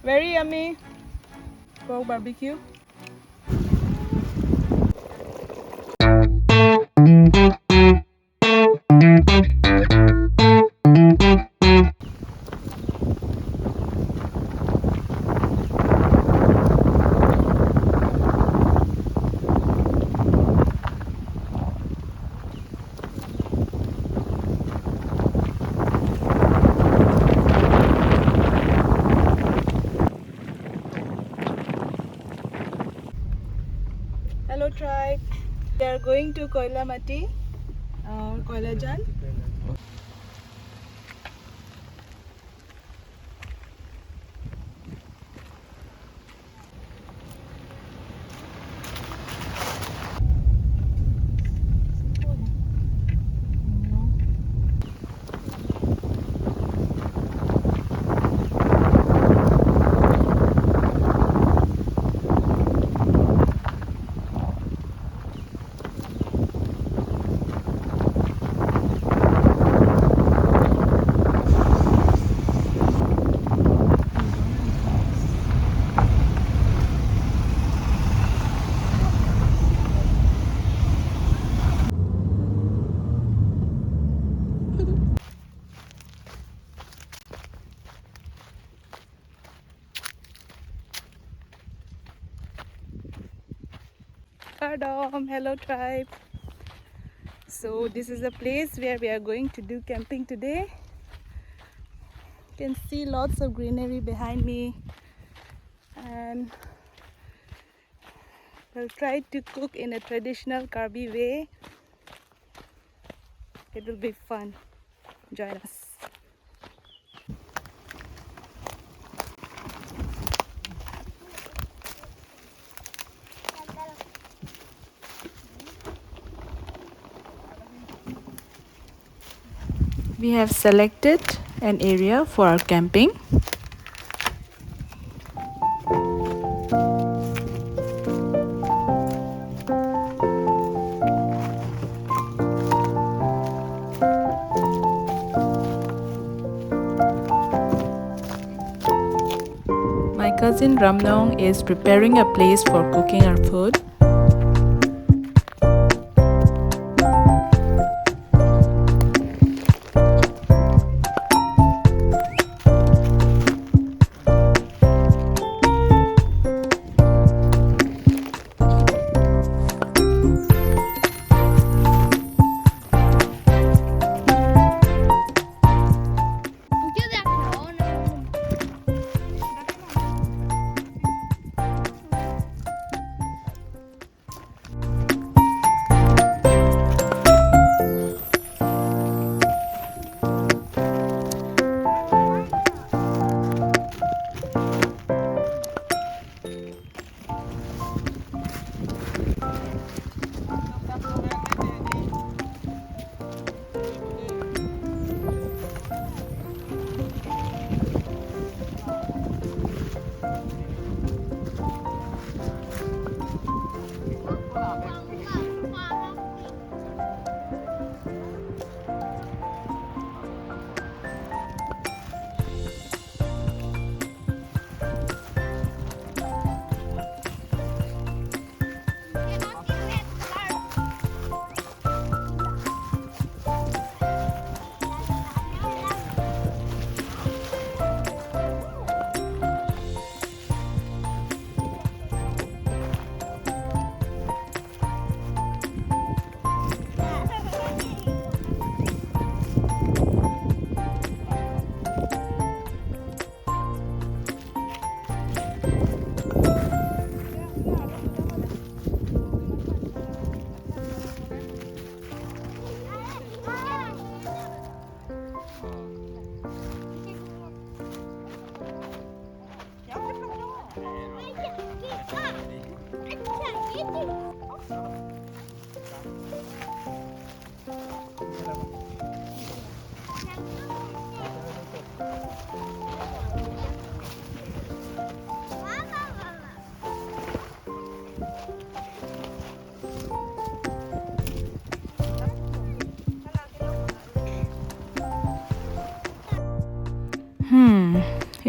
Very yummy pork barbecue. Hello tribe. We are going to Koilamati or Koilajal. Pardon, hello tribe. So this is the place where we are going to do camping today. You can see lots of greenery behind me, and we'll try to cook in a traditional Karbi way. It will be fun. Join us. We have selected an area for our camping. My cousin Ramnong is preparing a place for cooking our food.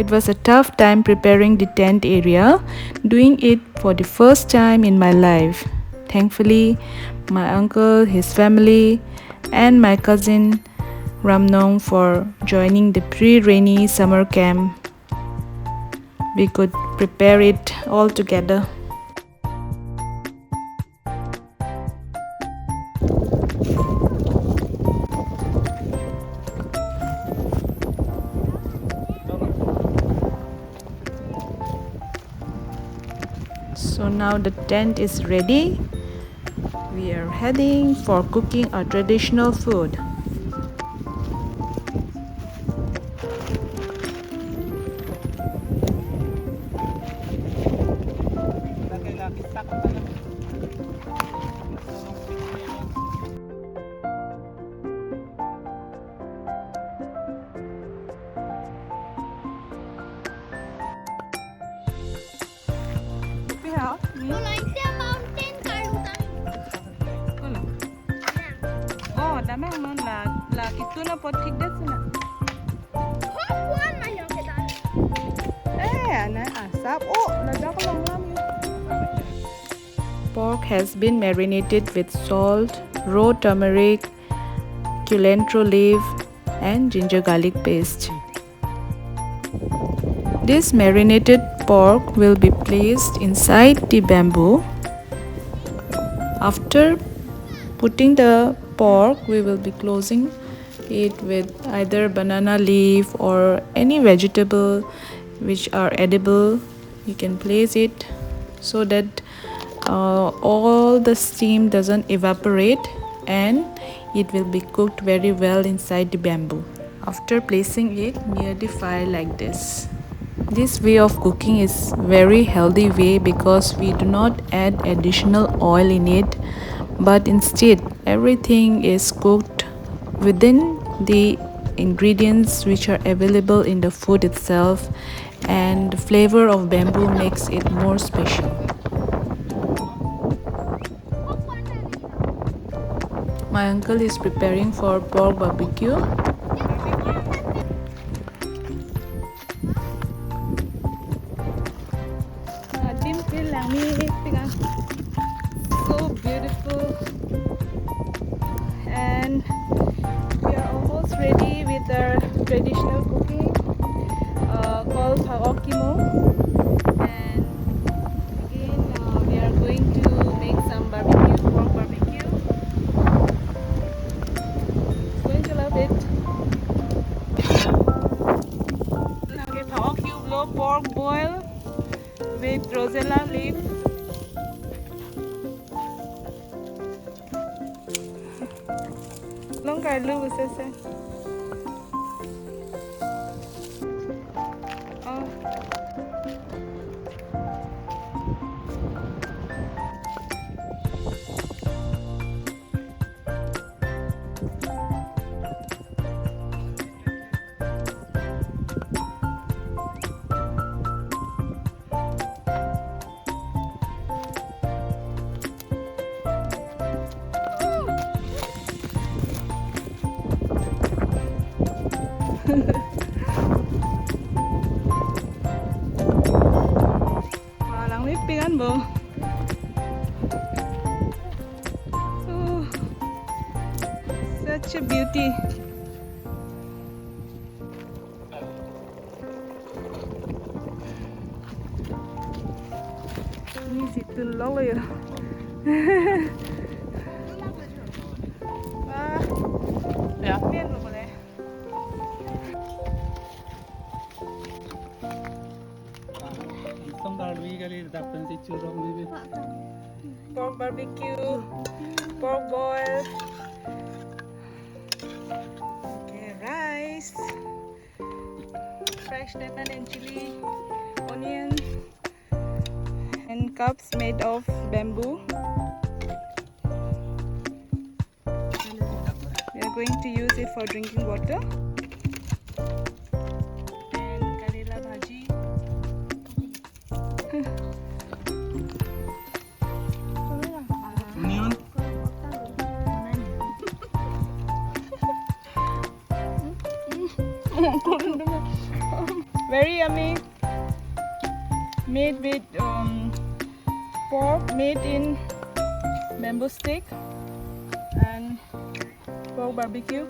It was a tough time preparing the tent area, doing it for the first time in my life. Thankfully, my uncle, his family, and my cousin Ramnong for joining the pre-rainy summer camp. We could prepare it all together. So now the tent is ready. We are heading for cooking our traditional food. Pork has been marinated with salt, raw turmeric, cilantro leaf, and ginger garlic paste. This marinated pork will be placed inside the bamboo. After putting the pork, we will be closing it with either banana leaf or any vegetable which are edible. You can place it so that all the steam doesn't evaporate and it will be cooked very well inside the bamboo. After placing it near the fire like this. This way of cooking is very healthy way because we do not add additional oil in it, but instead everything is cooked within the ingredients which are available in the food itself, and the flavor of bamboo makes it more special. My uncle is preparing for pork barbecue. So beautiful, and we are almost ready with our traditional cooking called Paokimo. And again, we are going to make some barbecue, pork barbecue. Going to love it. Okay, Paokimo blow pork boil with rosella leaf. Long guy Lou says it. Lang lipingan mo. Oh, such a beauty. Ini situ lolo ya. Ya. Lihat mo boleh. Pork barbecue, pork boil, okay, rice, fresh lemon and chili, onion, and cups made of bamboo. We are going to use it for drinking water. And karela bhaji. Very yummy. Made with pork made in bamboo stick and pork barbecue.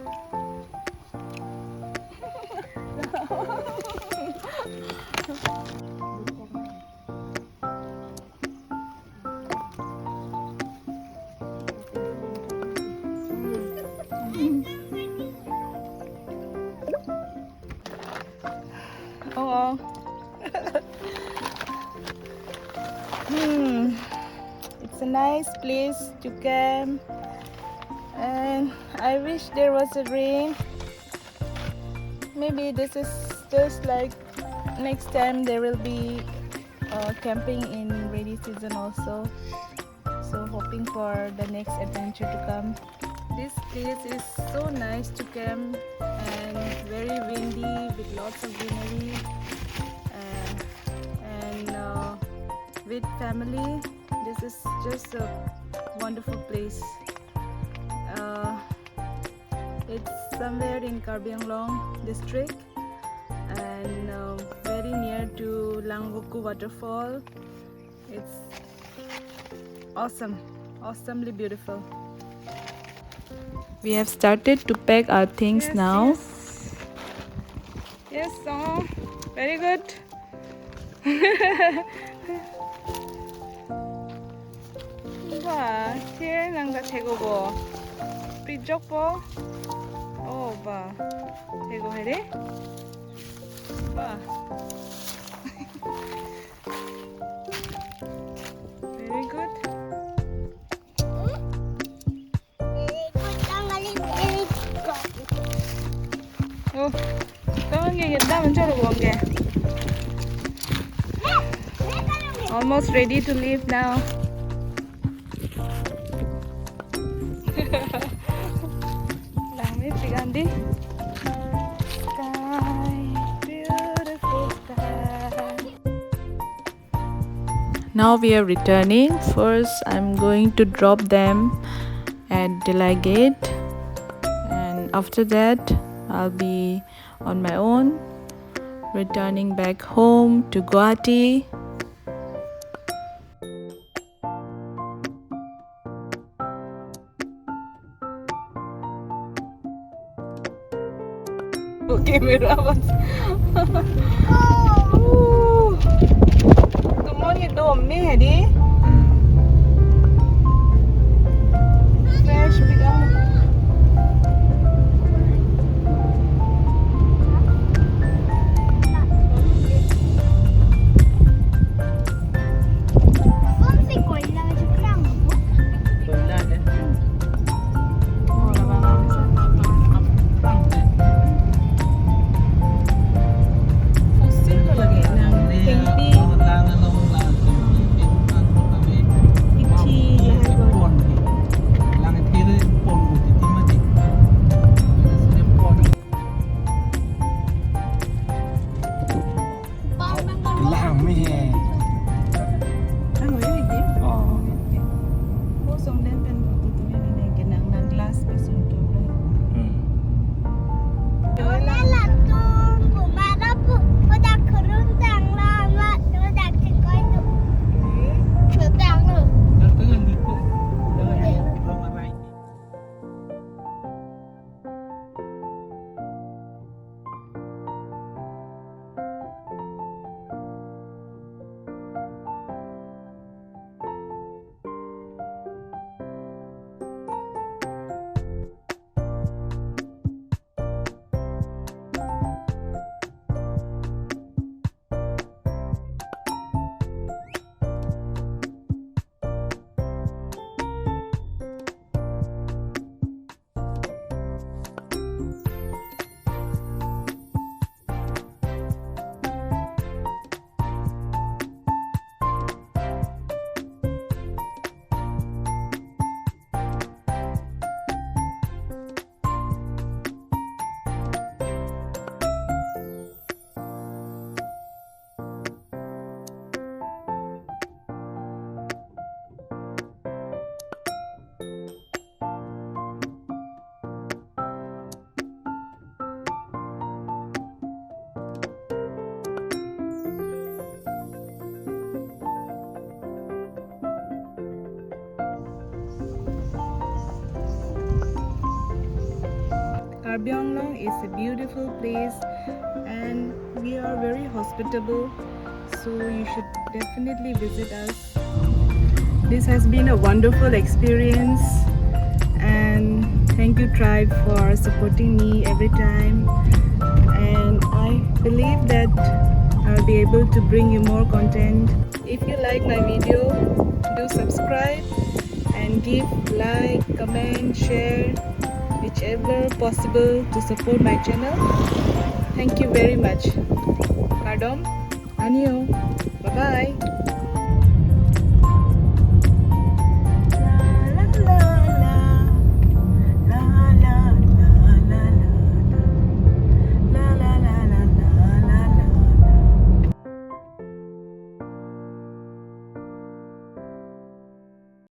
Oh. It's a nice place to camp, and I wish there was a rain. Maybe this is just like next time there will be camping in rainy season also. So hoping for the next adventure to come. This place is so nice to camp and very windy with lots of greenery, and with family. This is just a wonderful place. It's somewhere in Karbi Anglong District and very near to Langvoku Waterfall. It's awesome, awesomely beautiful. We have started to pack our things now. Yes, very good. Ba, here nang ga tego bo. Pijok bo. Oh ba, tego here. Ba. Very good. Oh, tawang ganda man chalo bonge. Almost ready to leave now. Langit Gandhi. Sky, beautiful sky. Now we are returning. First, I'm going to drop them at Delhi Gate, and after that, I'll be on my own, returning back home to Guwahati. Camera was. Tumoni dom me hedi. Fresh bigang. Karbi Anglong is a beautiful place and we are very hospitable, so you should definitely visit us. This has been a wonderful experience, and thank you tribe for supporting me every time, and I believe that I'll be able to bring you more content. If you like my video, do subscribe and give like, comment, share, whichever possible to support my channel. Thank you very much. Kardom, Anio, bye bye.